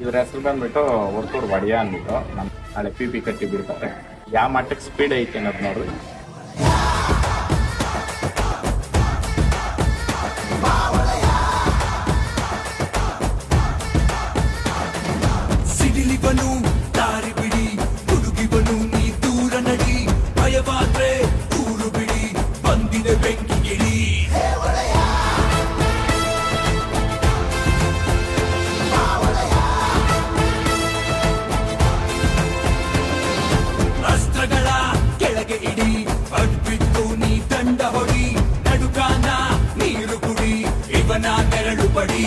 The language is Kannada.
ಇದ್ರ ಹೆಸರು ಬಂದ್ಬಿಟ್ಟು ಹೊರ್ತೂರು ಒಡೆಯ ಅಂದ್ಬಿಟ್ಟು ನಮ್ಮ ನಾಳೆ ಪಿ ಕಟ್ಟಿ ಬಿಡ್ತಾರೆ. ಯಾವ ಮಟ್ಟಕ್ಕೆ ಸ್ಪೀಡ್ ಐತೆ ಅನ್ನೋದು ನೋಡ್ರಿ. ಸಿಡಿಲಿವನು ದಾರಿ ಬಿಡಿ, ಹುಡುಗಿವನು ನೀ ದೂರ ನಡಿ, ಭಯವಾದ್ರೆ ದೂರು ಬಿಡಿ, ಬಂದಿದೆ ಬೆಂಕಿ ಗಿಳಿ. ಅಸ್ತ್ರಗಳ ಕೆಳಗೆ ಇಡಿ, ಅಡ್ಬಿಟ್ಟು ನೀ ದಂಡ ಹೊಡಿ, ನಡುಕಾನ ನೀರು ಕುಡಿ, ಇವನ ನೆರಳು ಪಡಿ.